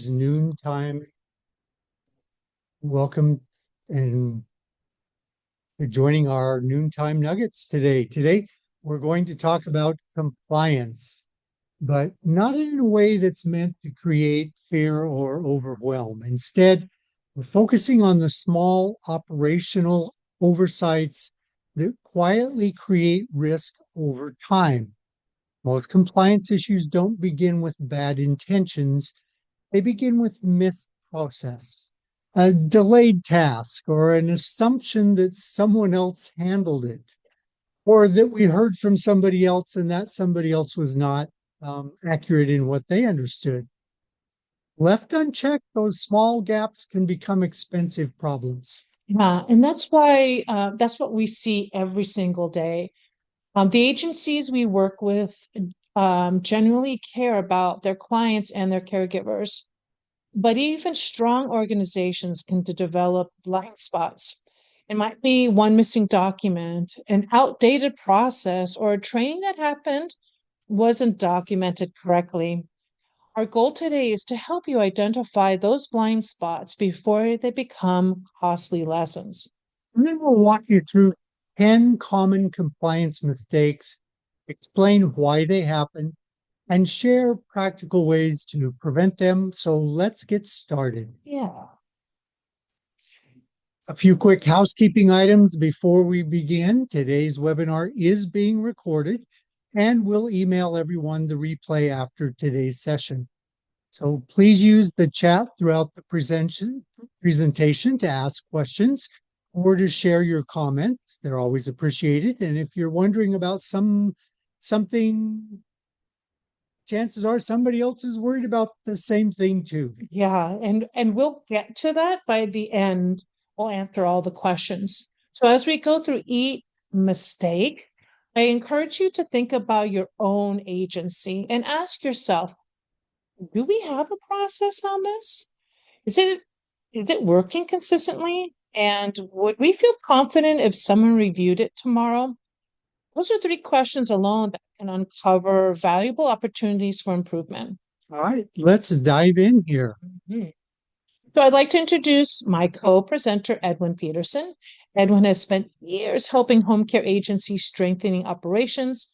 is Noontime. Welcome and joining our Noontime Nuggets today. Today, we're going to talk about compliance, but not in a way that's meant to create fear or overwhelm. Instead, we're focusing on the small operational oversights that quietly create risk over time. Most compliance issues don't begin with bad intentions. They begin with missed process, a delayed task, or an assumption that someone else handled it, or that we heard from somebody else and that somebody else was not accurate in what they understood. Left unchecked, those small gaps can become expensive problems. Yeah, and that's what we see every single day. The agencies we work with genuinely care about their clients and their caregivers, but even strong organizations can develop blind spots. It might be one missing document, an outdated process, or a training that happened wasn't documented correctly. Our goal today is to help you identify those blind spots before they become costly lessons. And then we'll walk you through 10 common compliance mistakes, explain why they happen, and share practical ways to prevent them. So let's get started. Yeah. A few quick housekeeping items before we begin. Today's webinar is being recorded and we'll email everyone the replay after today's session. So please use the chat throughout the presentation to ask questions or to share your comments. They're always appreciated. And if you're wondering about something, chances are somebody else is worried about the same thing too. Yeah, and we'll get to that by the end. We'll answer all the questions. So as we go through each mistake, I encourage you to think about your own agency and ask yourself, do we have a process on this? Is it is it working consistently? And would we feel confident if someone reviewed it tomorrow? Those are three questions alone that can uncover valuable opportunities for improvement. All right, let's dive in here. Mhm. So I'd like to introduce my co-presenter, Edwin Peterson. Edwin has spent years helping home care agencies strengthening operations,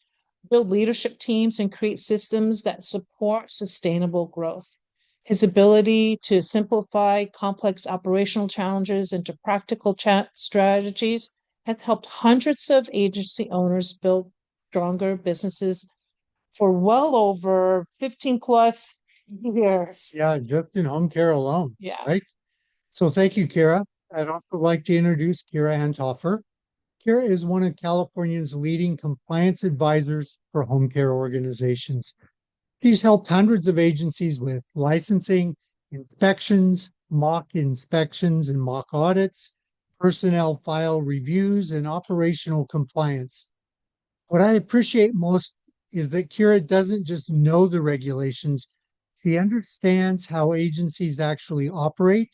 build leadership teams, and create systems that support sustainable growth. His ability to simplify complex operational challenges into practical strategies has helped hundreds of agency owners build stronger businesses for well over 15 plus years. Yeah, just in home care alone, Yeah. right? So thank you, Kara. I'd also like to introduce Kara Antoffer. Kara is one of California's leading compliance advisors for home care organizations. She's helped hundreds of agencies with licensing, inspections, mock inspections and mock audits, personnel file reviews, and operational compliance. What I appreciate most is that Kira doesn't just know the regulations, she understands how agencies actually operate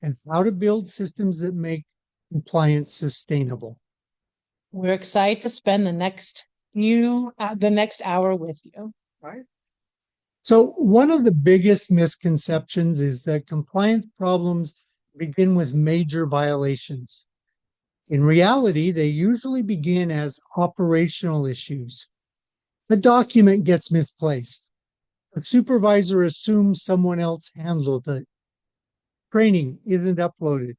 and how to build systems that make compliance sustainable. We're excited to spend the next hour with you. Right. So, one of the biggest misconceptions is that compliance problems begin with major violations. In reality, they usually begin as operational issues. The document gets misplaced. A supervisor assumes someone else handled it. Training isn't uploaded.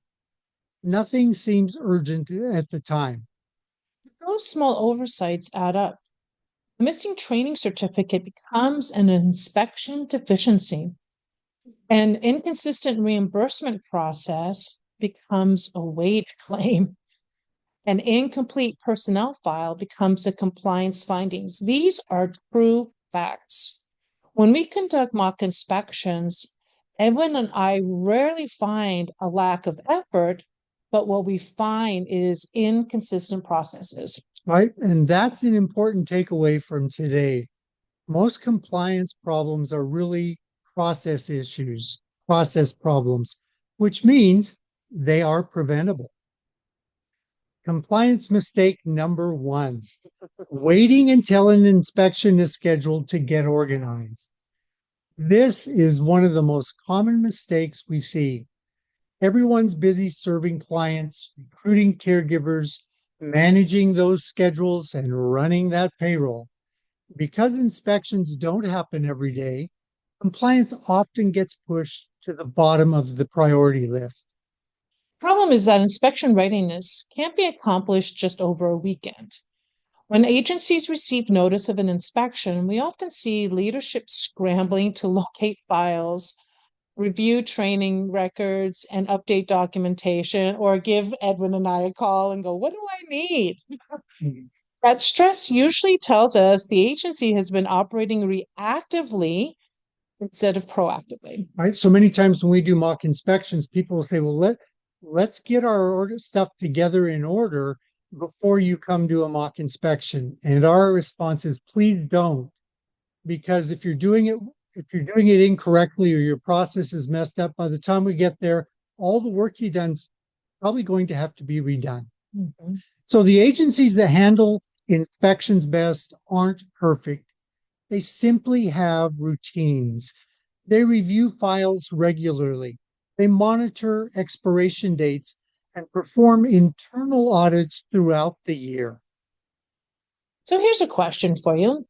Nothing seems urgent at the time. Those small oversights add up. A missing training certificate becomes an inspection deficiency. An inconsistent reimbursement process becomes a wage claim. An incomplete personnel file becomes a compliance findings. These are true facts. When we conduct mock inspections, Edwin and I rarely find a lack of effort, but what we find is inconsistent processes. Right? And that's an important takeaway from today. Most compliance problems are really process issues, process problems, which means they are preventable. Compliance mistake number one, waiting until an inspection is scheduled to get organized. This is one of the most common mistakes we see. Everyone's busy serving clients, recruiting caregivers, managing those schedules, and running that payroll. Because inspections don't happen every day, compliance often gets pushed to the bottom of the priority list. Problem is that inspection readiness can't be accomplished just over a weekend. When agencies receive notice of an inspection, we often see leadership scrambling to locate files, review training records, and update documentation, or give Edwin and I a call and go, "What do I need?" That stress usually tells us the agency has been operating reactively instead of proactively. Right. So many times when we do mock inspections, people will say, well, let's get our order stuff together in order before you come to a mock inspection. And our response is, please don't, because if you're doing it incorrectly or your process is messed up, by the time we get there, all the work you've done is probably going to have to be redone. Mhm. So the agencies that handle inspections best aren't perfect. They simply have routines. They review files regularly. They monitor expiration dates and perform internal audits throughout the year. So here's a question for you.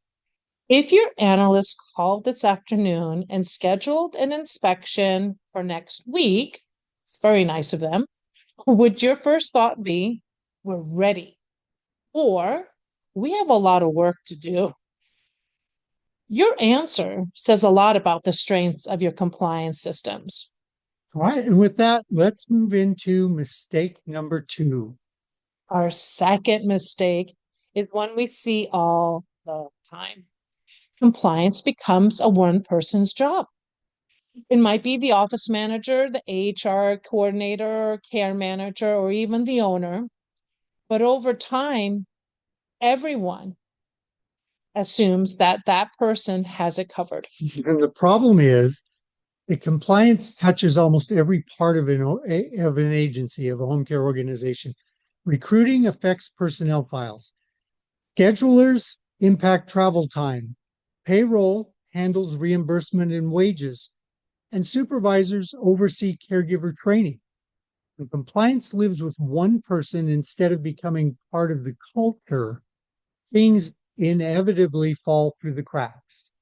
If your analyst called this afternoon and scheduled an inspection for next week, it's very nice of them, would your first thought be, we're ready, or we have a lot of work to do? Your answer says a lot about the strengths of your compliance systems. All right. And with that, let's move into mistake number 2. Our second mistake is one we see all the time. Compliance becomes a one person's job. It might be the office manager, the HR coordinator, care manager, or even the owner. But over time, everyone assumes that that person has it covered. And the problem is the compliance touches almost every part of an agency, of a home care organization. Recruiting affects personnel files. Schedulers impact travel time. Payroll handles reimbursement and wages. And supervisors oversee caregiver training. When compliance lives with one person instead of becoming part of the culture, things inevitably fall through the cracks.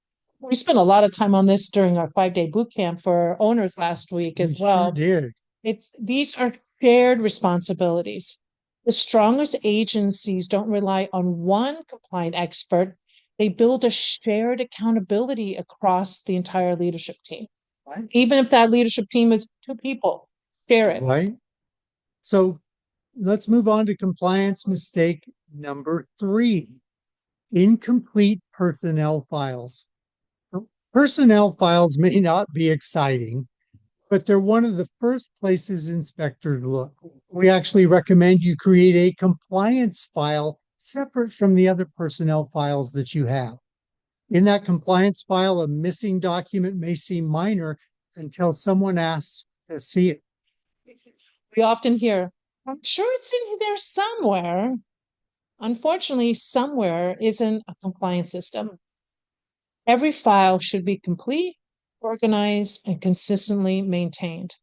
We spent a lot of time on this during our 5-day boot camp for owners last week We as sure well. did. These are shared responsibilities. The strongest agencies don't rely on one compliant expert. They build a shared accountability across the entire leadership team. Right. Even if that leadership team is 2 people, share it. Right. So let's move on to compliance mistake number 3, incomplete personnel files. Personnel files may not be exciting, but they're one of the first places inspectors look. We actually recommend you create a compliance file separate from the other personnel files that you have. In that compliance file, a missing document may seem minor until someone asks to see it. We often hear, I'm sure it's in there somewhere. Unfortunately, somewhere isn't a compliance system. Every file should be complete, organized, and consistently maintained.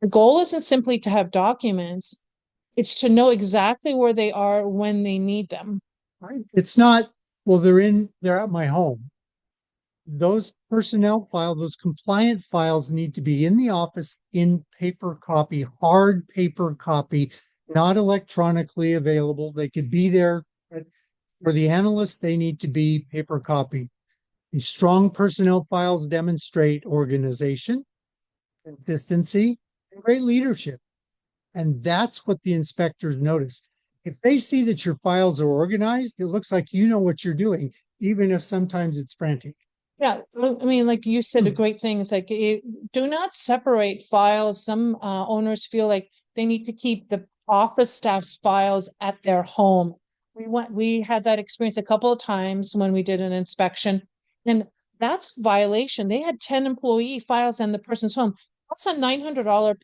The goal isn't simply to have documents, it's to know exactly where they are when they need them. Right? It's not, well, they're at my home. Those personnel files, those compliant files need to be in the office in paper copy, hard paper copy, not electronically available. They could be there, but for the analysts, they need to be paper copy. These strong personnel files demonstrate organization, consistency, and great leadership. And that's what the inspectors notice. If they see that your files are organized, it looks like you know what you're doing, even if sometimes it's frantic. Yeah, I mean, like you said, a great thing is like do not separate files. Some owners feel like they need to keep the office staff's files at their home. We had that experience a couple of times when we did an inspection, and that's violation. They had 10 employee files in the person's home. That's a $900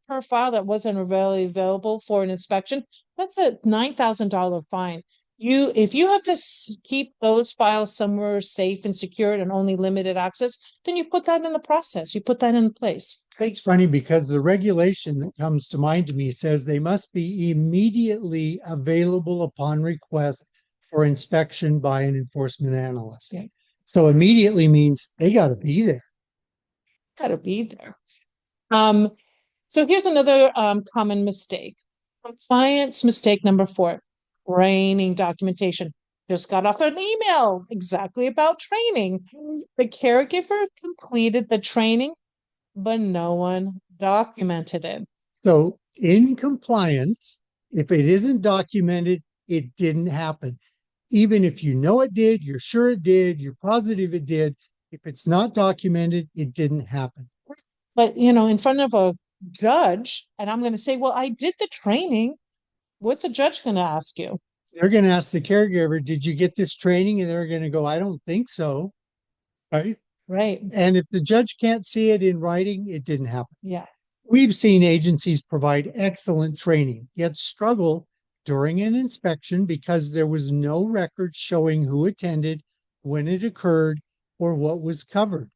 per file that wasn't really available for an inspection. That's a $9,000 fine. If you have to keep those files somewhere safe and secured and only limited access, then you put that in the process. You put that in place. It's funny because the regulation that comes to mind to me says they must be immediately available upon request for inspection by an enforcement analyst. Yeah. So immediately means they got to be there. Got to be there. So here's another common mistake. Compliance mistake number 4, training documentation. Just got off an email exactly about training. The caregiver completed the training, but no one documented it. So in compliance, if it isn't documented, it didn't happen. Even if you know it did, you're sure it did, you're positive it did. If it's not documented, it didn't happen. But, in front of a judge, and I'm going to say, well, I did the training. What's a judge going to ask you? They're going to ask the caregiver, did you get this training? And they're going to go, I don't think so. Right. Right. And if the judge can't see it in writing, it didn't happen. Yeah. We've seen agencies provide excellent training, yet struggle during an inspection because there was no record showing who attended, when it occurred, or what was covered.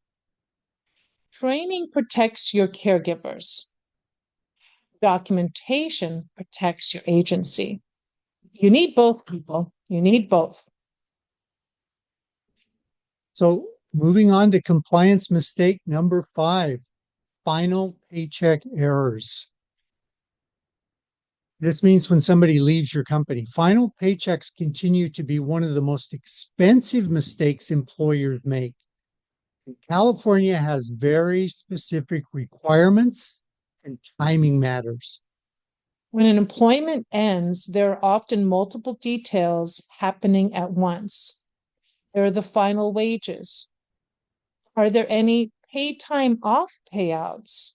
Training protects your caregivers. Documentation protects your agency. You need both, people. You need both. So moving on to compliance mistake number 5, final paycheck errors. This means when somebody leaves your company, final paychecks continue to be one of the most expensive mistakes employers make. California has very specific requirements and timing matters. When an employment ends, there are often multiple details happening at once. There are the final wages. Are there any paid time off payouts?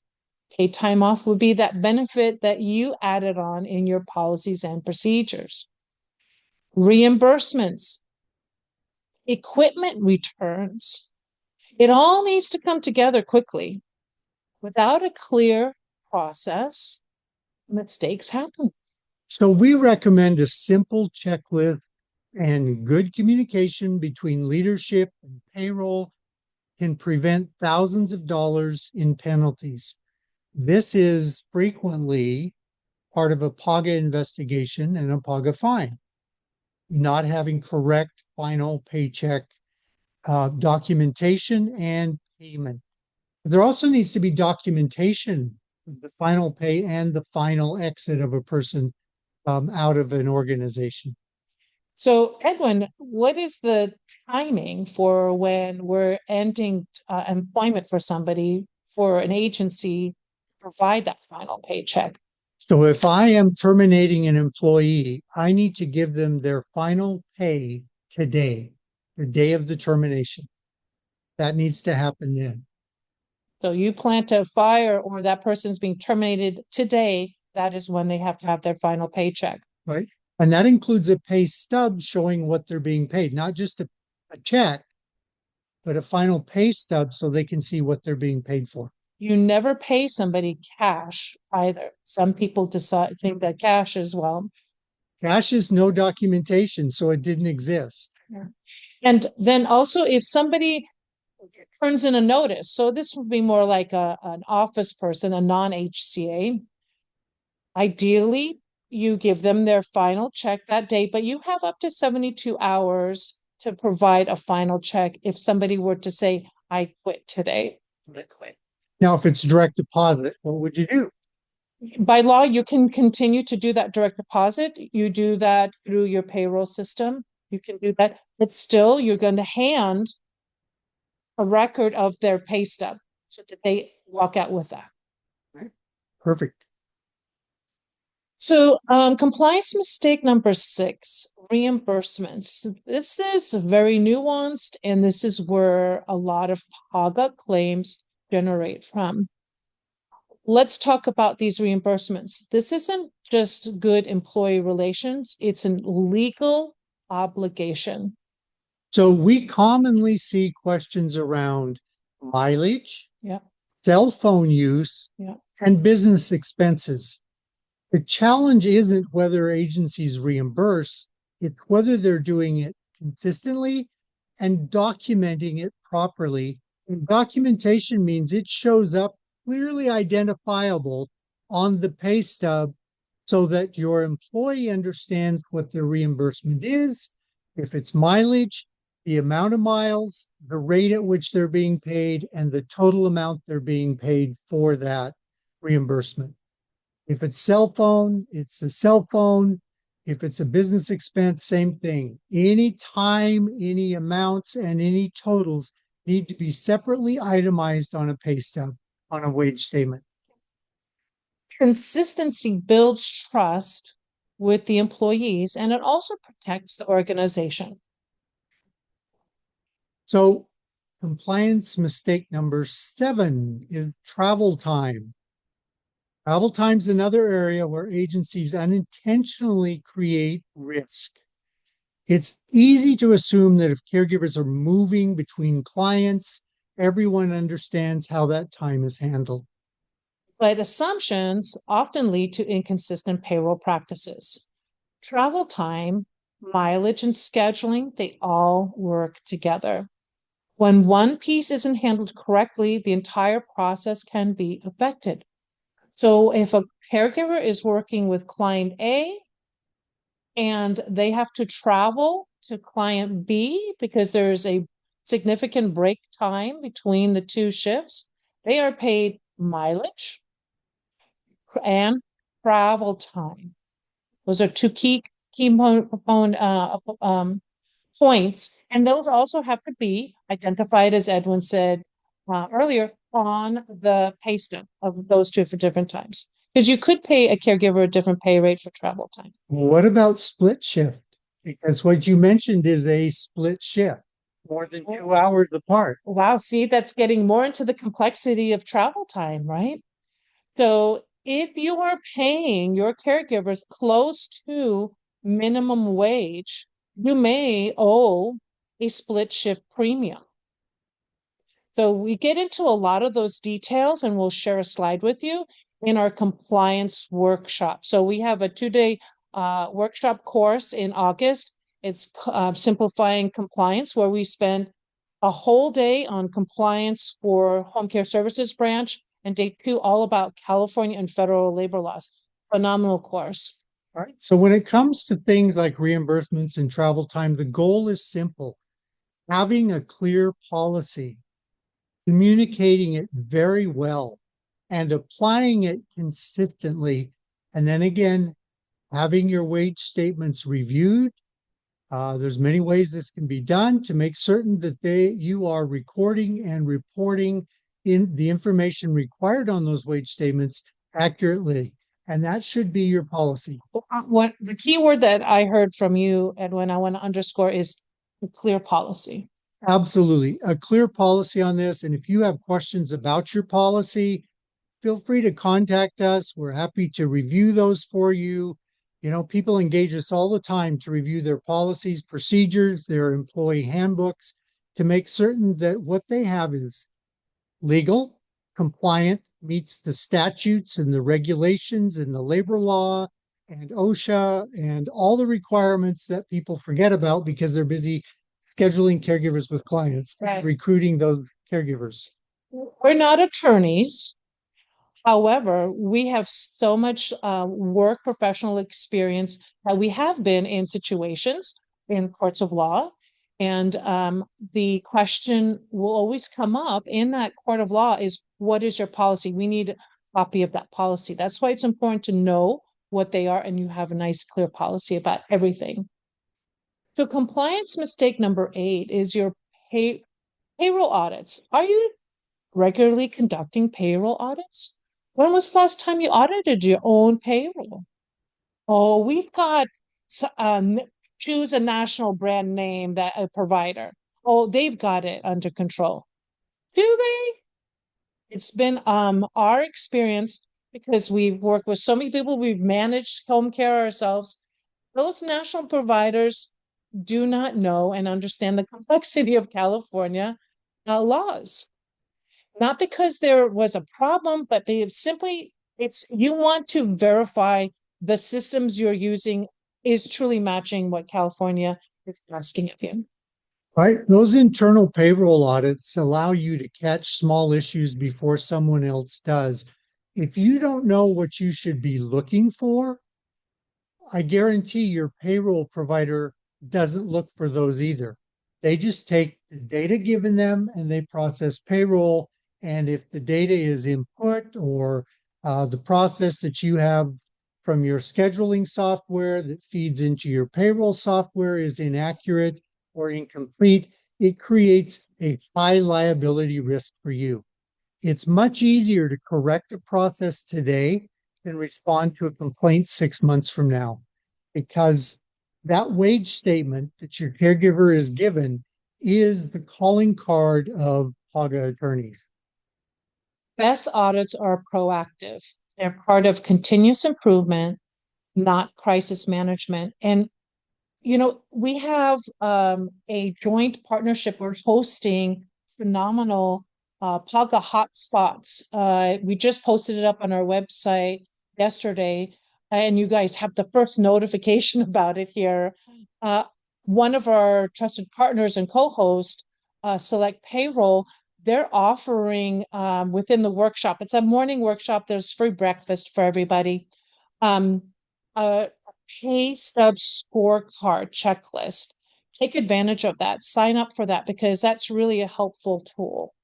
Paid time off would be that benefit that you added on in your policies and procedures. Reimbursements, equipment returns. It all needs to come together quickly. Without a clear process, mistakes happen. So we recommend a simple checklist, and good communication between leadership and payroll can prevent thousands of dollars in penalties. This is frequently part of a PAGA investigation and a PAGA fine. Not having correct final paycheck documentation and payment. There also needs to be documentation of the final pay and the final exit of a person out of an organization. So, Edwin, what is the timing for when we're ending employment for somebody, for an agency to provide that final paycheck? So if I am terminating an employee, I need to give them their final pay today, the day of the termination. That needs to happen then. So you plan to fire or that person's being terminated today, that is when they have to have their final paycheck. Right. And that includes a pay stub showing what they're being paid, not just a check, but a final pay stub so they can see what they're being paid for. You never pay somebody cash either. Some people think that cash is, well, cash is no documentation, so it didn't exist. Yeah. And then also if somebody turns in a notice, so this would be more like an office person, a non-HCA. Ideally, you give them their final check that day, but you have up to 72 hours to provide a final check if somebody were to say, I quit today. I quit. Now, if it's direct deposit, what would you do? By law, you can continue to do that direct deposit. You do that through your payroll system. You can do that, but still you're going to hand a record of their pay stub so that they walk out with that. Right. Perfect. So compliance mistake number 6, reimbursements. This is very nuanced, and this is where a lot of PAGA claims generate from. Let's talk about these reimbursements. This isn't just good employee relations, it's a legal obligation. So we commonly see questions around mileage, Yeah, cell phone use, yeah, and business expenses. The challenge isn't whether agencies reimburse, It's whether they're doing it consistently and documenting it properly. And documentation means it shows up clearly identifiable on the pay stub so that your employee understands what their reimbursement is, if it's mileage, the amount of miles, the rate at which they're being paid, and the total amount they're being paid for that reimbursement. If it's cell phone, it's a cell phone. If it's a business expense, same thing. Any time, any amounts, and any totals need to be separately itemized on a pay stub, on a wage statement. Consistency builds trust with the employees and it also protects the organization. So, compliance mistake number 7 is travel time. Travel time is another area where agencies unintentionally create risk. It's easy to assume that if caregivers are moving between clients, everyone understands how that time is handled. But assumptions often lead to inconsistent payroll practices. Travel time, mileage, and scheduling, they all work together. When one piece isn't handled correctly, the entire process can be affected. So if a caregiver is working with client A and they have to travel to client B because there's a significant break time between the two shifts, they are paid mileage and travel time. Those are two key points, and those also have to be identified, as Edwin said earlier, on the pay stub of those two for different times. Because you could pay a caregiver a different pay rate for travel time. What about split shift? Because what you mentioned is a split shift, more than 2 hours apart. Wow, see, that's getting more into the complexity of travel time, right? So if you are paying your caregivers close to minimum wage, you may owe a split shift premium. So we get into a lot of those details and we'll share a slide with you in our compliance workshop. So we have a 2-day workshop course in August. It's simplifying compliance, where we spend a whole day on compliance for home care services branch, and day 2 all about California and federal labor laws. Phenomenal course. All right. So when it comes to things like reimbursements and travel time, the goal is simple. Having a clear policy, communicating it very well, and applying it consistently. And then again, having your wage statements reviewed. There's many ways this can be done to make certain that you are recording and reporting in the information required on those wage statements accurately. And that should be your policy. What the key word that I heard from you, Edwin, I want to underscore is clear policy. Absolutely. A clear policy on this. And if you have questions about your policy, feel free to contact us. We're happy to review those for you. You know, people engage us all the time to review their policies, procedures, their employee handbooks to make certain that what they have is legal, compliant, meets the statutes and the regulations and the labor law and OSHA and all the requirements that people forget about because they're busy scheduling caregivers with clients, right, recruiting those caregivers. We're not attorneys. However, we have so much work professional experience that we have been in situations in courts of law. And the question will always come up in that court of law is, what is your policy? We need a copy of that policy. That's why it's important to know what they are and you have a nice, clear policy about everything. So compliance mistake number 8 is your payroll audits. Are you regularly conducting payroll audits? When was the last time you audited your own payroll? Oh, we've got choose a national brand name that a provider. Oh, they've got it under control. Do they? It's been our experience, because we've worked with so many people, we've managed home care ourselves. Those national providers do not know and understand the complexity of California laws. Not because there was a problem, but they simply, you want to verify the systems you're using is truly matching what California is asking of you. Right? Those internal payroll audits allow you to catch small issues before someone else does. If you don't know what you should be looking for, I guarantee your payroll provider doesn't look for those either. They just take the data given them and they process payroll. And if the data is input or the process that you have from your scheduling software that feeds into your payroll software is inaccurate or incomplete, it creates a high liability risk for you. It's much easier to correct a process today than respond to a complaint 6 months from now, because that wage statement that your caregiver is given is the calling card of PAGA attorneys. Best audits are proactive. They're part of continuous improvement, not crisis management. And we have a joint partnership. We're hosting phenomenal Paga hotspots. We just posted it up on our website yesterday, and you guys have the first notification about it here. Uh, One of our trusted partners and co-host, Select Payroll, they're offering within the workshop. It's a morning workshop. There's free breakfast for everybody. Um, a pay stub scorecard checklist. Take advantage of that. Sign up for that because that's really a helpful tool.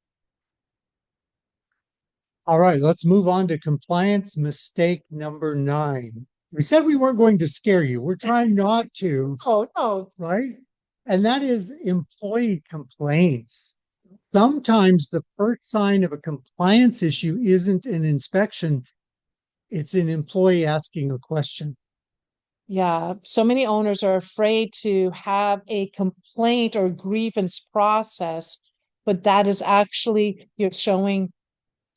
All right, let's move on to compliance mistake number 9. We said we weren't going to scare you. We're trying not to, Oh, no. right? And that is employee complaints. Sometimes the first sign of a compliance issue isn't an inspection, it's an employee asking a question. Yeah, so many owners are afraid to have a complaint or grievance process, but that is actually you're showing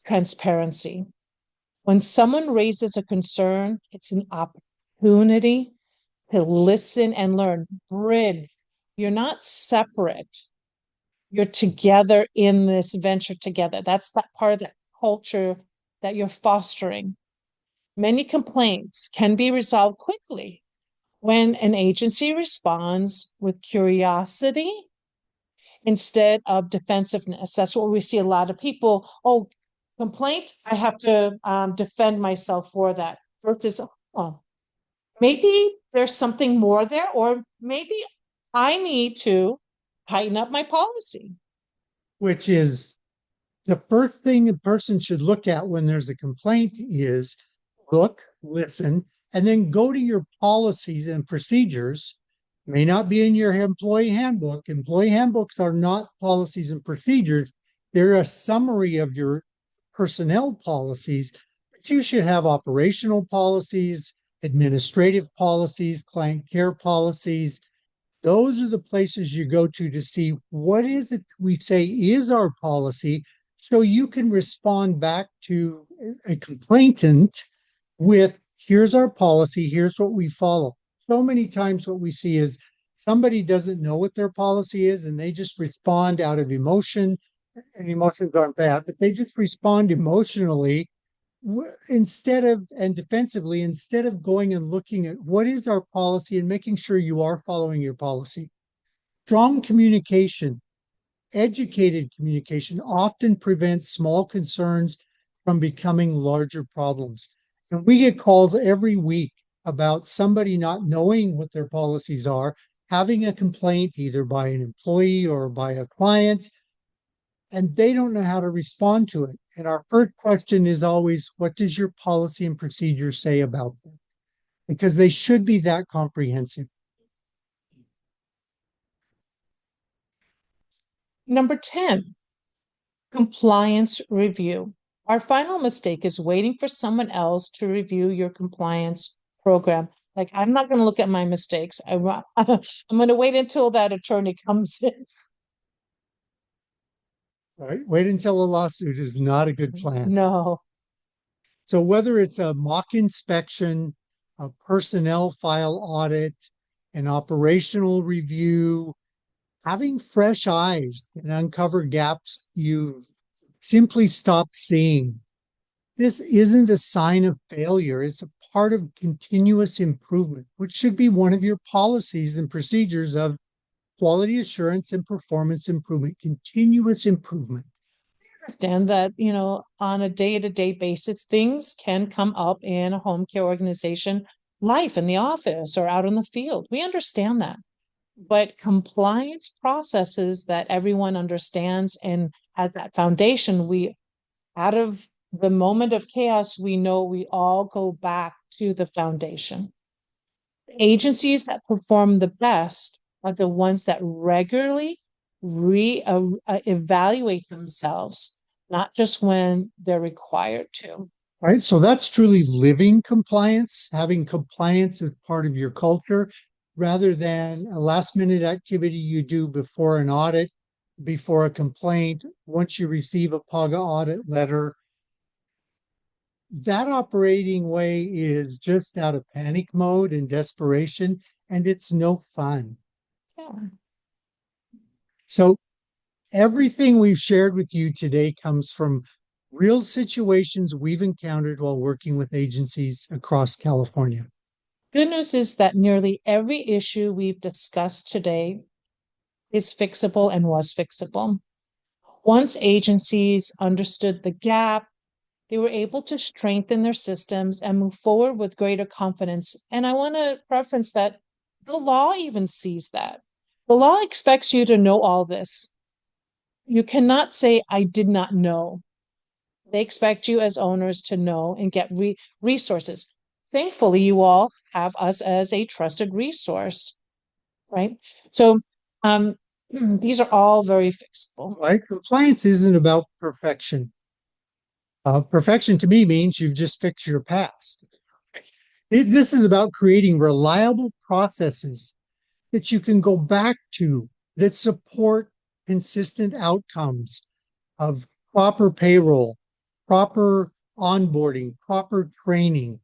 transparency. When someone raises a concern, it's an opportunity to listen and learn. Bridge. You're not separate. You're together in this venture together. That's that part of that culture that you're fostering. Many complaints can be resolved quickly when an agency responds with curiosity instead of defensiveness. That's what we see a lot of people. Oh, complaint, I have to defend myself for that. Versus, oh, maybe there's something more there, or maybe I need to tighten up my policy. Which is the first thing a person should look at when there's a complaint is look, listen, and then go to your policies and procedures. May not be in your employee handbook. Employee handbooks are not policies and procedures. They're a summary of your personnel policies, but you should have operational policies, administrative policies, client care policies. Those are the places you go to see what is it we say is our policy, so you can respond back to a complainant with, here's our policy, here's what we follow. So many times what we see is somebody doesn't know what their policy is and they just respond out of emotion. And emotions aren't bad, but they just respond emotionally instead of, and defensively, instead of going and looking at what is our policy and making sure you are following your policy. Strong communication, educated communication often prevents small concerns from becoming larger problems. And we get calls every week about somebody not knowing what their policies are, having a complaint either by an employee or by a client, and they don't know how to respond to it. And our first question is always, what does your policy and procedure say about them? Because they should be that comprehensive. Number 10, compliance review. Our final mistake is waiting for someone else to review your compliance program. Like, I'm not going to look at my mistakes. I'm going to wait until that attorney comes in. Right? Wait until a lawsuit is not a good plan. No. So whether it's a mock inspection, a personnel file audit, an operational review, having fresh eyes can uncover gaps you simply stopped seeing. This isn't a sign of failure. It's a part of continuous improvement, which should be one of your policies and procedures of quality assurance and performance improvement, continuous improvement. Understand that, on a day-to-day basis, things can come up in a home care organization, life in the office or out in the field. We understand that. But compliance processes that everyone understands and has that foundation, we out of the moment of chaos, we know we all go back to the foundation. Agencies that perform the best are the ones that regularly evaluate themselves, not just when they're required to. Right. So that's truly living compliance, having compliance as part of your culture rather than a last minute activity you do before an audit, before a complaint, once you receive a PAGA audit letter. That operating way is just out of panic mode and desperation, and it's no fun. Yeah. So everything we've shared with you today comes from real situations we've encountered while working with agencies across California. Good news is that nearly every issue we've discussed today is fixable and was fixable. Once agencies understood the gap, they were able to strengthen their systems and move forward with greater confidence. And I want to preference that the law even sees that. The law expects you to know all this. You cannot say, I did not know. They expect you as owners to know and get resources. Thankfully, you all have us as a trusted resource, right? So these are all very fixable. Right? Compliance isn't about perfection. Perfection to me means you've just fixed your past. This is about creating reliable processes that you can go back to that support consistent outcomes of proper payroll, proper onboarding, proper training,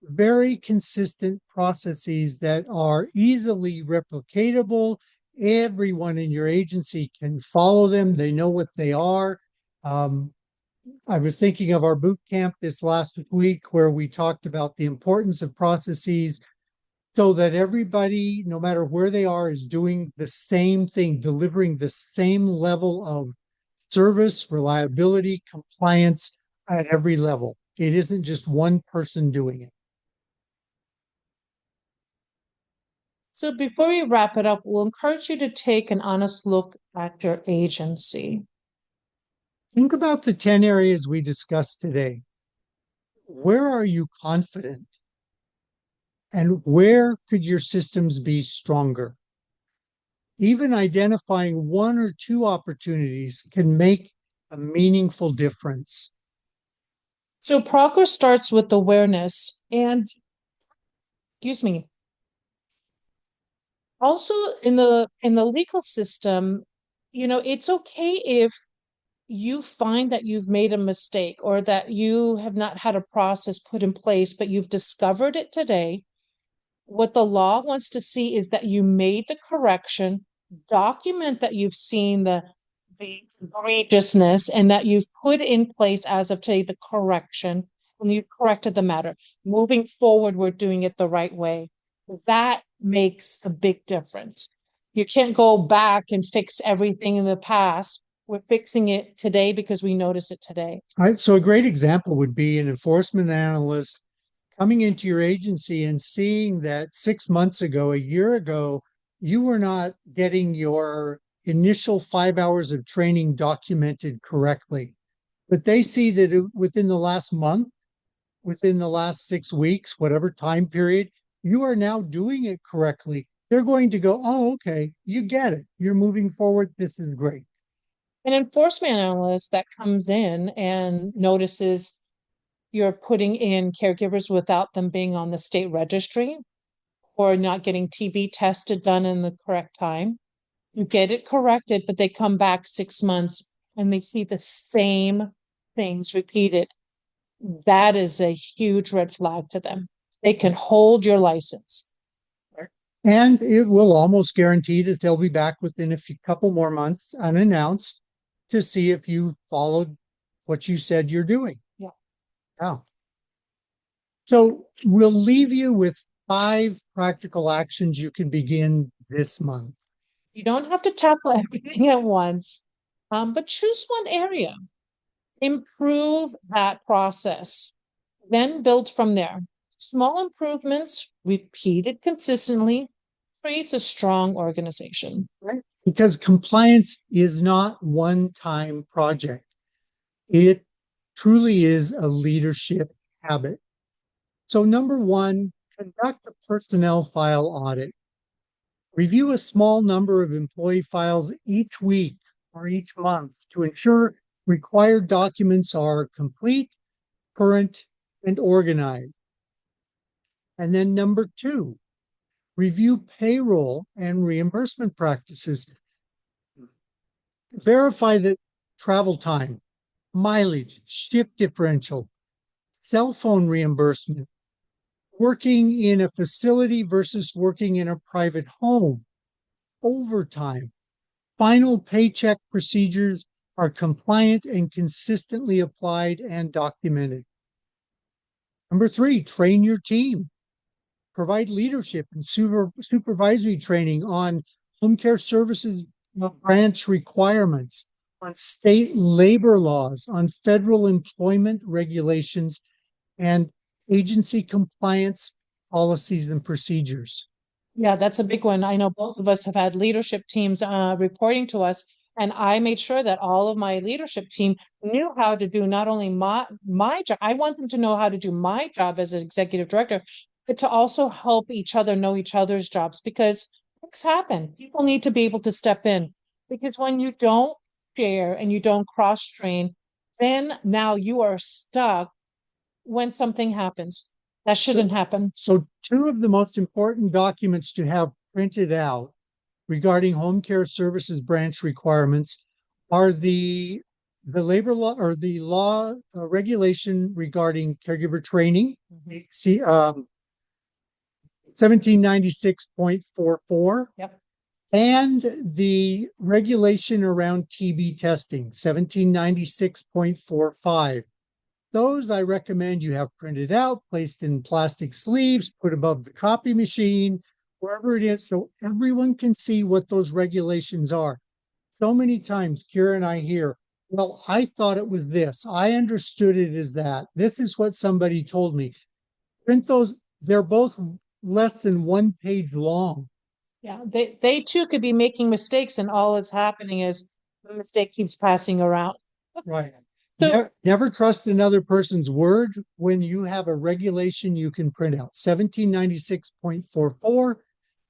very consistent processes that are easily replicatable. Everyone in your agency can follow them. They know what they are. I was thinking of our boot camp this last week where we talked about the importance of processes so that everybody, no matter where they are, is doing the same thing, delivering the same level of service, reliability, compliance at every level. It isn't just one person doing it. So before we wrap it up, we'll encourage you to take an honest look at your agency. Think about the 10 areas we discussed today. Where are you confident? And where could your systems be stronger? Even identifying one or two opportunities can make a meaningful difference. So progress starts with awareness and, excuse me, also in the legal system, it's okay if you find that you've made a mistake or that you have not had a process put in place, but you've discovered it today. What the law wants to see is that you made the correction, document that you've seen the egregiousness and that you've put in place as of today the correction and you've corrected the matter. Moving forward, we're doing it the right way. That makes a big difference. You can't go back and fix everything in the past. We're fixing it today because we notice it today. All right. So a great example would be an enforcement analyst coming into your agency and seeing that 6 months ago, a year ago, you were not getting your initial 5 hours of training documented correctly. But they see that within the last month, within the last 6 weeks, whatever time period, you are now doing it correctly. They're going to go, oh, okay, you get it. You're moving forward. This is great. An enforcement analyst that comes in and notices you're putting in caregivers without them being on the state registry or not getting TB tested done in the correct time. You get it corrected, but they come back 6 months and they see the same things repeated. That is a huge red flag to them. They can hold your license. And it will almost guarantee that they'll be back within a couple more months unannounced to see if you followed what you said you're doing. Yeah. Yeah. So we'll leave you with 5 practical actions you can begin this month. You don't have to tackle everything at once, but choose one area, improve that process, then build from there. Small improvements repeated consistently creates a strong organization. Right? Because compliance is not one-time project. It truly is a leadership habit. So number one, conduct a personnel file audit. Review a small number of employee files each week or each month to ensure required documents are complete, current, and organized. And then number two, review payroll and reimbursement practices. Verify that travel time, mileage, shift differential, cell phone reimbursement, working in a facility versus working in a private home, overtime, final paycheck procedures are compliant and consistently applied and documented. Number three, train your team. Provide leadership and supervisory training on home care services branch requirements, on state labor laws, on federal employment regulations, and agency compliance policies and procedures. Yeah, that's a big one. I know both of us have had leadership teams reporting to us, and I made sure that all of my leadership team knew how to do not only my job. I want them to know how to do my job as an executive director, but to also help each other know each other's jobs because things happen. People need to be able to step in because when you don't share and you don't cross train, then now you are stuck when something happens. That shouldn't happen. So two of the most important documents to have printed out regarding home care services branch requirements are the labor law or the law regulation regarding caregiver training, see 1796.44, Yep. and the regulation around TB testing, 1796.45. Those I recommend you have printed out, placed in plastic sleeves, put above the copy machine, wherever it is, so everyone can see what those regulations are. So many times, Kira and I hear, well, I thought it was this. I understood it as that. This is what somebody told me. Print those. They're both less than 1 page long. Yeah, they too could be making mistakes, and all that's happening is the mistake keeps passing around. Right. So Never trust another person's word when you have a regulation you can print out. 1796.44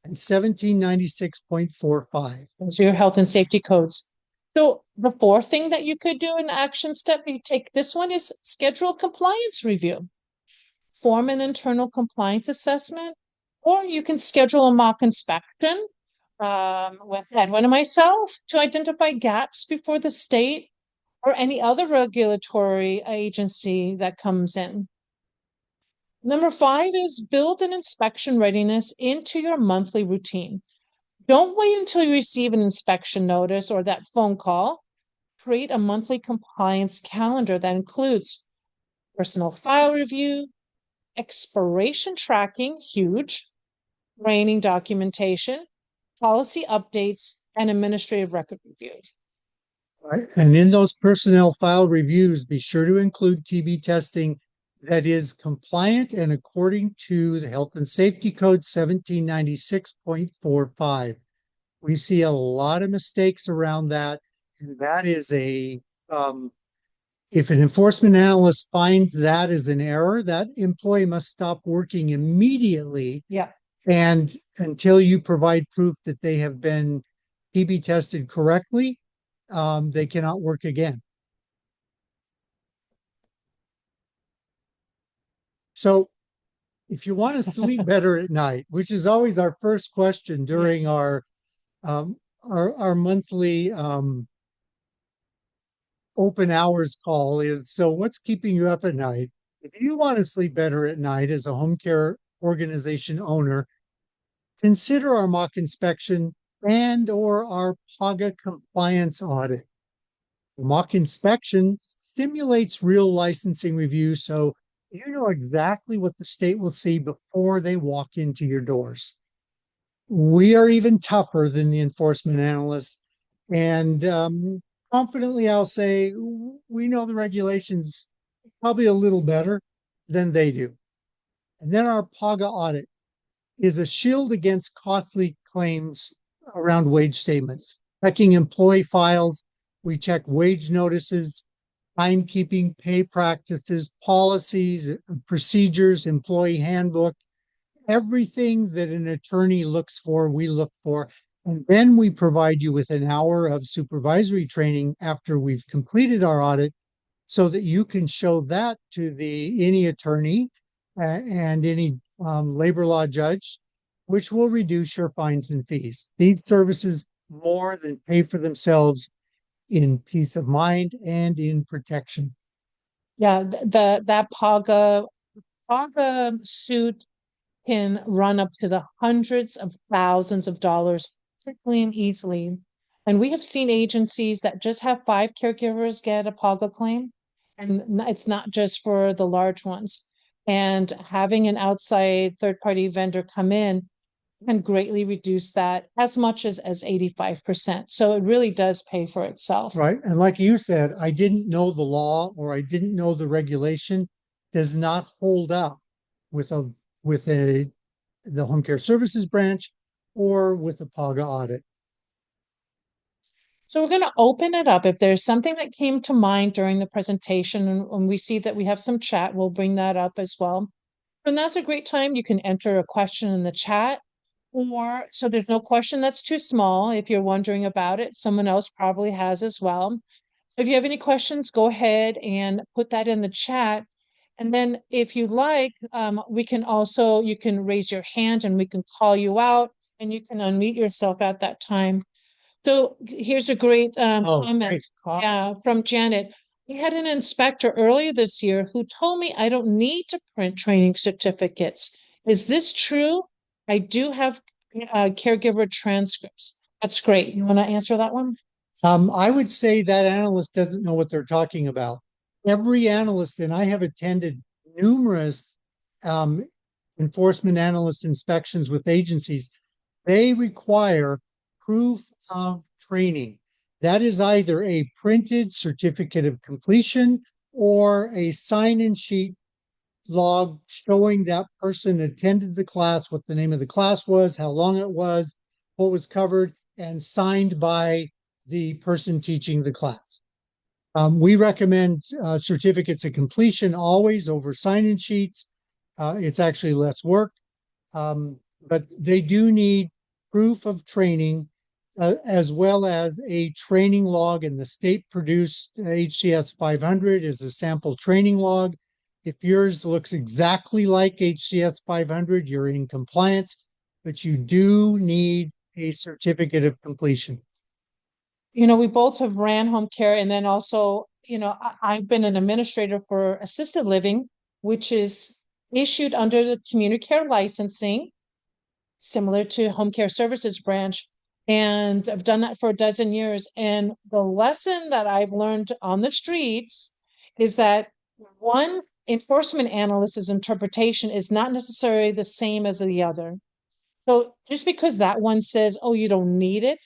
and 1796.45. those are your health and safety codes. So the fourth thing that you could do, an action step, you take this one is schedule a compliance review. Form an internal compliance assessment, or you can schedule a mock inspection with Edwin and myself to identify gaps before the state or any other regulatory agency that comes in. Number five is build an inspection readiness into your monthly routine. Don't wait until you receive an inspection notice or that phone call. Create a monthly compliance calendar that includes personal file review, expiration tracking, huge, training documentation, policy updates, and administrative record reviews. Right. And in those personnel file reviews, be sure to include TB testing that is compliant and according to the Health and Safety Code 1796.45. We see a lot of mistakes around that. And that is if an enforcement analyst finds that as an error, that employee must stop working immediately. Yeah. And until you provide proof that they have been TB tested correctly, they cannot work again. So if you want to sleep better at night, which is always our first question during our monthly open hours call is, so what's keeping you up at night? If you want to sleep better at night as a home care organization owner, consider our mock inspection and or our PAGA compliance audit. The mock inspection simulates real licensing review, so You know exactly what the state will see before they walk into your doors. We are even tougher than the enforcement analysts. And confidently, I'll say we know the regulations probably a little better than they do. And then our PAGA audit is a shield against costly claims around wage statements. Checking employee files, we check wage notices, timekeeping, pay practices, policies, procedures, employee handbook, everything that an attorney looks for, we look for. And then we provide you with an hour of supervisory training after we've completed our audit so that you can show that to any attorney and any labor law judge, which will reduce your fines and fees. These services more than pay for themselves in peace of mind and in protection. Yeah, that PAGA suit can run up to the hundreds of thousands of dollars quickly and easily. And we have seen agencies that just have five caregivers get a PAGA claim, and it's not just for the large ones. And having an outside third party vendor come in can greatly reduce that as much as 85%. So it really does pay for itself. Right. And like you said, I didn't know the law or I didn't know the regulation does not hold up with a the home care services branch or with a PAGA audit. So we're going to open it up. If there's something that came to mind during the presentation, and we see that we have some chat, we'll bring that up as well. And that's a great time. You can enter a question in the chat, or so there's no question that's too small. If you're wondering about it, someone else probably has as well. So if you have any questions, go ahead and put that in the chat. And then if you like, we can also, you can raise your hand and we can call you out and you can unmute yourself at that time. So here's a great comment, Great. yeah, from Janet. We had an inspector earlier this year who told me I don't need to print training certificates. Is this true? I do have caregiver transcripts. That's great. You want to answer that one? I would say that analyst doesn't know what they're talking about. Every analyst, and I have attended numerous um, enforcement analyst inspections with agencies, they require proof of training. That is either a printed certificate of completion or a sign-in sheet log showing that person attended the class, what the name of the class was, how long it was, what was covered, and signed by the person teaching the class. We recommend certificates of completion always over sign-in sheets. It's actually less work, but they do need proof of training as well as a training log, and the state produced HCS 500 is a sample training log. If yours looks exactly like HCS 500, you're in compliance, but you do need a certificate of completion. You know, we both have ran home care, and then also, you know, I've been an administrator for assisted living, which is issued under the community care licensing, similar to home care services branch. And I've done that for a dozen years. And the lesson that I've learned on the streets is that one enforcement analyst's interpretation is not necessarily the same as the other. So just because that one says, oh, you don't need it,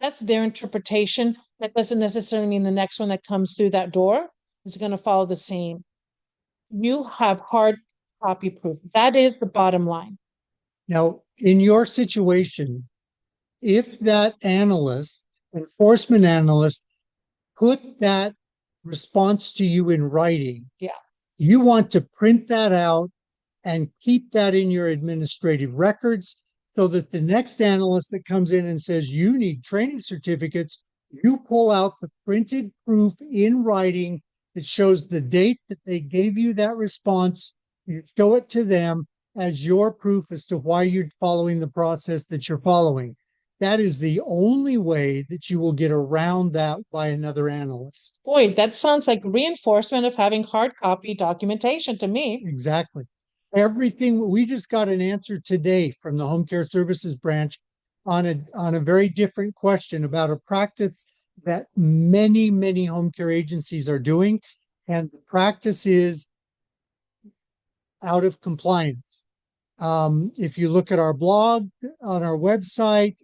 that's their interpretation. That doesn't necessarily mean the next one that comes through that door is going to follow the same. You have hard copy proof. That is the bottom line. Now, in your situation, if that analyst, enforcement analyst, put that response to you in writing, Yeah. you want to print that out and keep that in your administrative records so that the next analyst that comes in and says you need training certificates, you pull out the printed proof in writing that shows the date that they gave you that response. You show it to them as your proof as to why you're following the process that you're following. That is the only way that you will get around that by another analyst. Boy, that sounds like reinforcement of having hard copy documentation to me. Exactly. Everything we just got an answer today from the home care services branch on a very different question about a practice that many home care agencies are doing, and the practice is out of compliance. If you look at our blog on our website,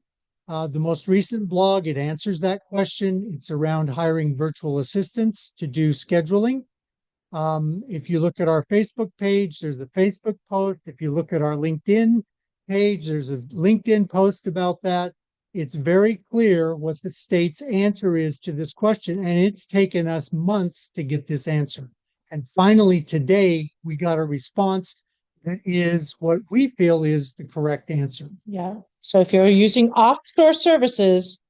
the most recent blog, it answers that question. It's around hiring virtual assistants to do scheduling. If you look at our Facebook page, there's a Facebook post. If you look at our LinkedIn page, there's a LinkedIn post about that. It's very clear what the state's answer is to this question, and it's taken us months to get this answer. And finally, today, we got a response that is what we feel is the correct answer. Yeah. So if you're using offshore services,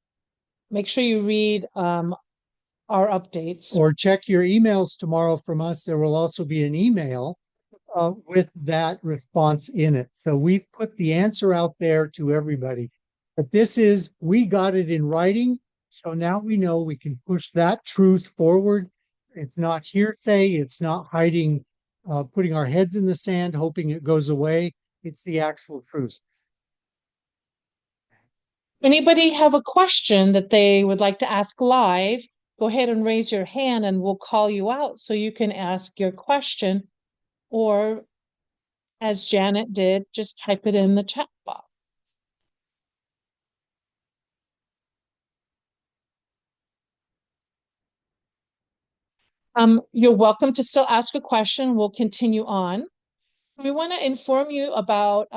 make sure you read our updates. Or check your emails tomorrow from us. There will also be an email with that response in it. So we've put the answer out there to everybody. But this is, we got it in writing. So now we know we can push that truth forward. It's not hearsay. It's not hiding, putting our heads in the sand, hoping it goes away. It's the actual truth. Anybody have a question that they would like to ask live? Go ahead and raise your hand and we'll call you out so you can ask your question. Or as Janet did, just type it in the chat box. You're welcome to still ask a question. We'll continue on. We want to inform you about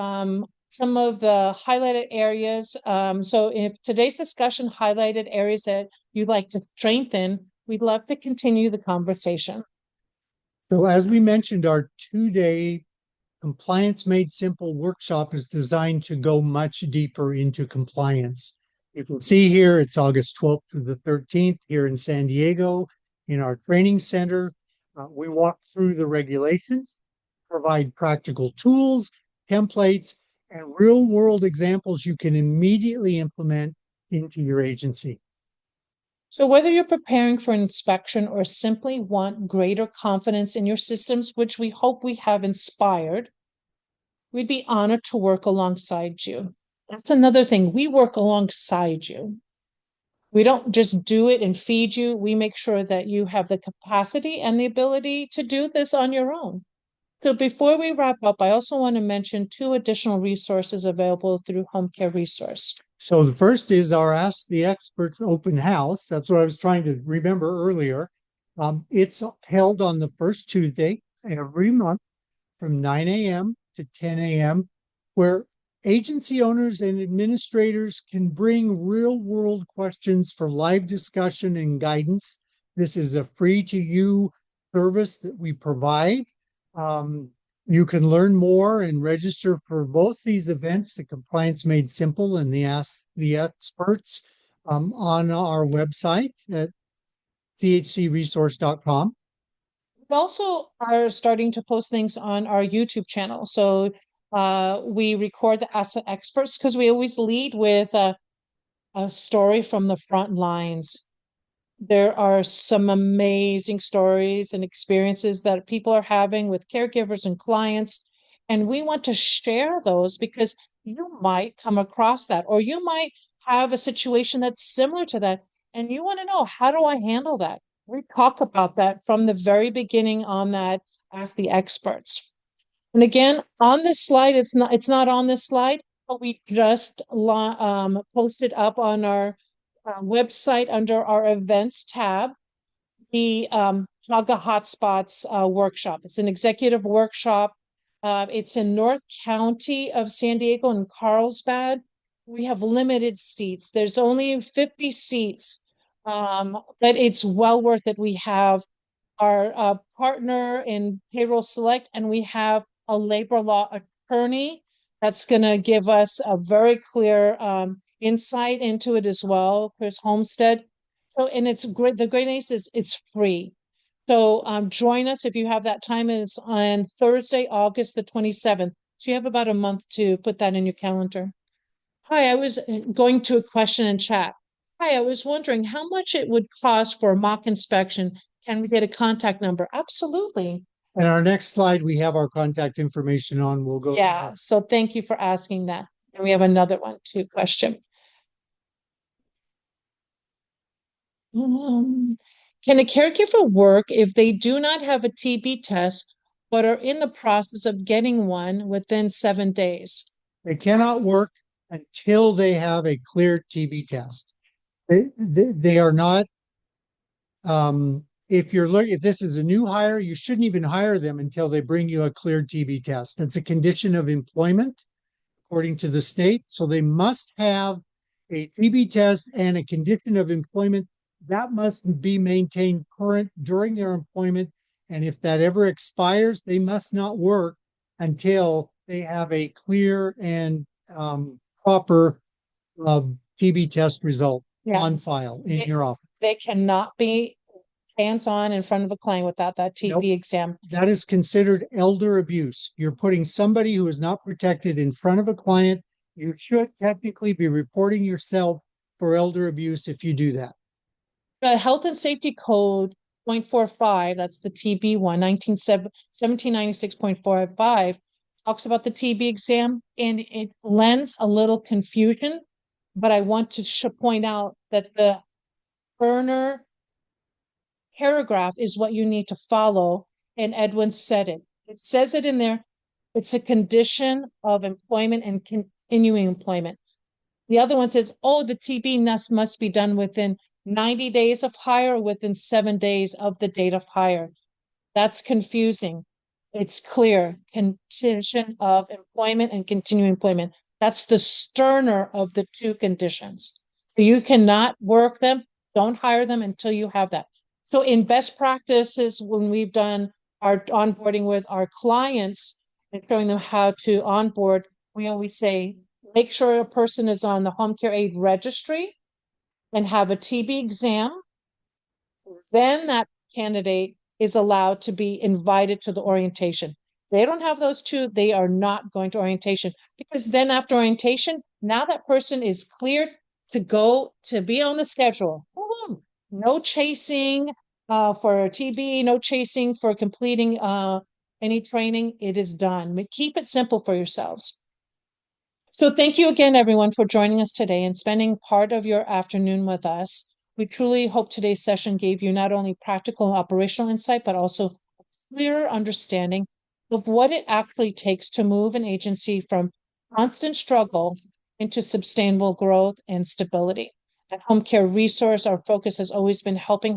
some of the highlighted areas. So if today's discussion highlighted areas that you'd like to strengthen, we'd love to continue the conversation. So as we mentioned, our 2-day Compliance Made Simple workshop is designed to go much deeper into compliance. You can see here, it's August 12th through the 13th here in San Diego in our training center. We walk through the regulations, provide practical tools, templates, and real world examples you can immediately implement into your agency. So whether you're preparing for an inspection or simply want greater confidence in your systems, which we hope we have inspired, we'd be honored to work alongside you. That's another thing. We work alongside you. We don't just do it and feed you. We make sure that you have the capacity and the ability to do this on your own. So before we wrap up, I also want to mention 2 additional resources available through Home Care Resource. So the first is our Ask the Experts open house. That's what I was trying to remember earlier. It's held on the first Tuesday every month from 9 a.m. to 10 a.m., where agency owners and administrators can bring real world questions for live discussion and guidance. This is a free to you service that we provide. You can learn more and register for both these events, the Compliance Made Simple and the Ask the Experts, on our website at chcresource.com. We also are starting to post things on our YouTube channel. So we record the Ask the Experts because we always lead with a story from the front lines. There are some amazing stories and experiences that people are having with caregivers and clients. And we want to share those because you might come across that, or you might have a situation that's similar to that. And you want to know, how do I handle that? We talk about that from the very beginning on that Ask the Experts. And again, on this slide, it's not on this slide, but we just posted up on our website under our events tab, the Chaga Hotspots workshop. It's an executive workshop. It's in North County of San Diego in Carlsbad. We have limited seats. There's only 50 seats, but it's well worth it. We have our partner in Payroll Select, and we have a labor law attorney that's going to give us a very clear insight into it as well, Chris Homestead. So, and it's great. The great news is it's free. So join us if you have that time. And it's on Thursday, August the 27th. So you have about a month to put that in your calendar. Hi, I was going to a question in chat. Hi, I was wondering how much it would cost for a mock inspection. Can we get a contact number? Absolutely. And our next slide, we have our contact information on. We'll go. Yeah. So thank you for asking that. And we have another one too, question. Can a caregiver work if they do not have a TB test, but are in the process of getting one within 7 days. They cannot work until they have a clear TB test. They are not, if this is a new hire, you shouldn't even hire them until they bring you a clear TB test. That's a condition of employment according to the state. So they must have a TB test and a condition of employment that must be maintained current during their employment. And if that ever expires, they must not work until they have a clear and proper TB test result on file in your office. They cannot be hands-on in front of a client without that TB Nope. exam. That is considered elder abuse. You're putting somebody who is not protected in front of a client. You should technically be reporting yourself for elder abuse if you do that. The Health and Safety Code 0.45, that's the TB one, 1796.45, talks about the TB exam, and it lends a little confusion, but I want to point out that the burner paragraph is what you need to follow, and Edwin said it. It says it in there. It's a condition of employment and continuing employment. The other one says, oh, the TB must be done within 90 days of hire or within 7 days of the date of hire. That's confusing. It's clear. Condition of employment and continuing employment. That's the sterner of the two conditions. So you cannot work them. Don't hire them until you have that. So in best practices, when we've done our onboarding with our clients and showing them how to onboard, we always say, make sure a person is on the home care aid registry and have a TB exam. Then that candidate is allowed to be invited to the orientation. They don't have those two, they are not going to orientation, because then after orientation, now that person is cleared to go to be on the schedule. No chasing for TB, no chasing for completing any training. It is done. Keep it simple for yourselves. So thank you again, everyone, for joining us today and spending part of your afternoon with us. We truly hope today's session gave you not only practical and operational insight, but also a clearer understanding of what it actually takes to move an agency from constant struggle into sustainable growth and stability. At Home Care Resource, our focus has always been helping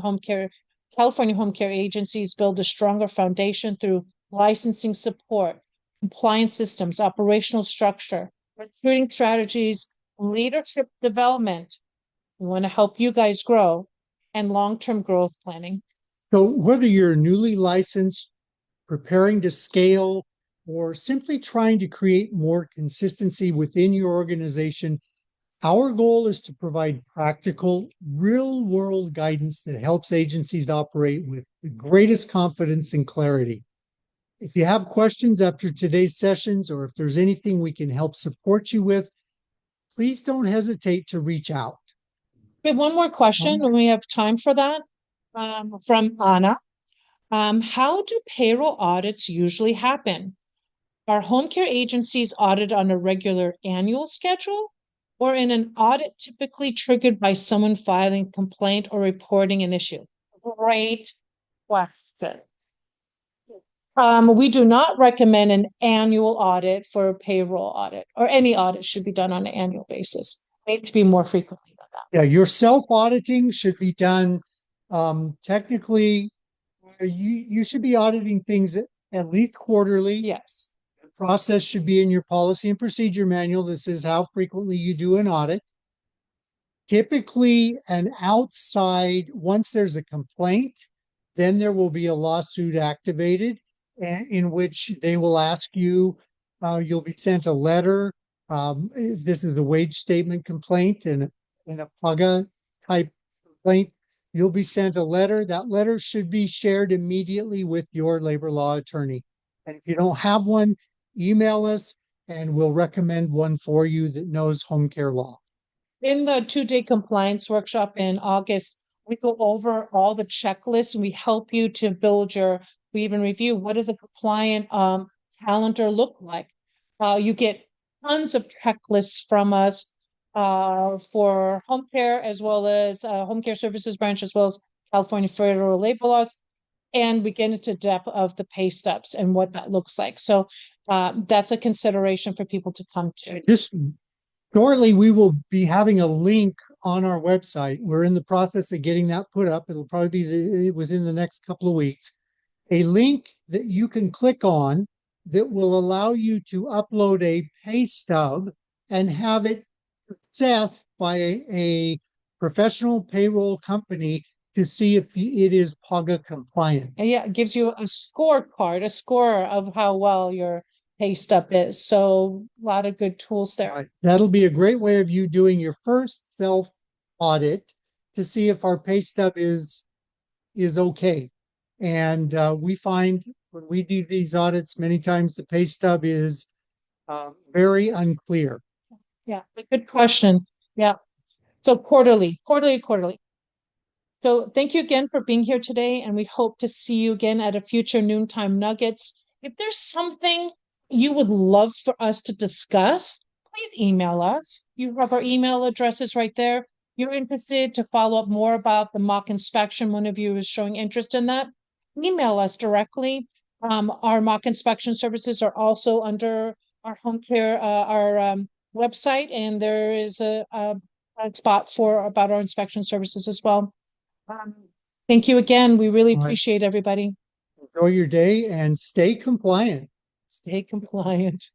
California home care agencies build a stronger foundation through licensing support, compliance systems, operational structure, recruiting strategies, leadership development. We want to help you guys grow, and long-term growth planning. So whether you're newly licensed, preparing to scale, or simply trying to create more consistency within your organization, our goal is to provide practical, real-world guidance that helps agencies operate with the greatest confidence and clarity. If you have questions after today's sessions, or if there's anything we can help support you with, please don't hesitate to reach out. We have one more question, and we have time for that, from Anna. How do payroll audits usually happen? Are home care agencies audited on a regular annual schedule, or in an audit typically triggered by someone filing a complaint or reporting an issue? Great question. We do not recommend an annual audit for a payroll audit, or any audit should be done on an annual basis. It needs to be more frequently than that. Yeah, your self-auditing should be done technically. You should be auditing things at least quarterly. Yes. The process should be in your policy and procedure manual. This is how frequently you do an audit. Typically, once there's a complaint, then there will be a lawsuit activated in which they will ask you, you'll be sent a letter. If this is a wage statement complaint and a PUGA type complaint, you'll be sent a letter. That letter should be shared immediately with your labor law attorney. And if you don't have one, email us and we'll recommend one for you that knows home care law. In the 2-day compliance workshop in August, we go over all the checklists and we help you to build we even review what does a compliant calendar look like. You get tons of checklists from us for home care, as well as home care services branch, as well as California federal labor laws. and we get into depth of the pay stubs and what that looks like. So that's a consideration for people to come to. Just shortly, we will be having a link on our website. We're in the process of getting that put up. It'll probably be within the next couple of weeks. A link that you can click on that will allow you to upload a pay stub and have it assessed by a professional payroll company to see if it is PAGA compliant. And yeah, it gives you a scorecard, a score of how well your pay stub is. So a lot of good tools there. Right. That'll be a great way of you doing your first self audit to see if our pay stub is okay. And we find when we do these audits, many times the pay stub is very unclear. Yeah, a good question. Yeah. So quarterly. So thank you again for being here today, and we hope to see you again at a future Noontime Nuggets. If there's something you would love for us to discuss, please email us. You have our email addresses right there. You're interested to follow up more about the mock inspection. One of you is showing interest in that. Email us directly. Our mock inspection services are also under our home care, our website, and there is a spot for about our inspection services as well. Um, Thank you again. We really All right. appreciate everybody. Enjoy your day and stay compliant. Stay compliant.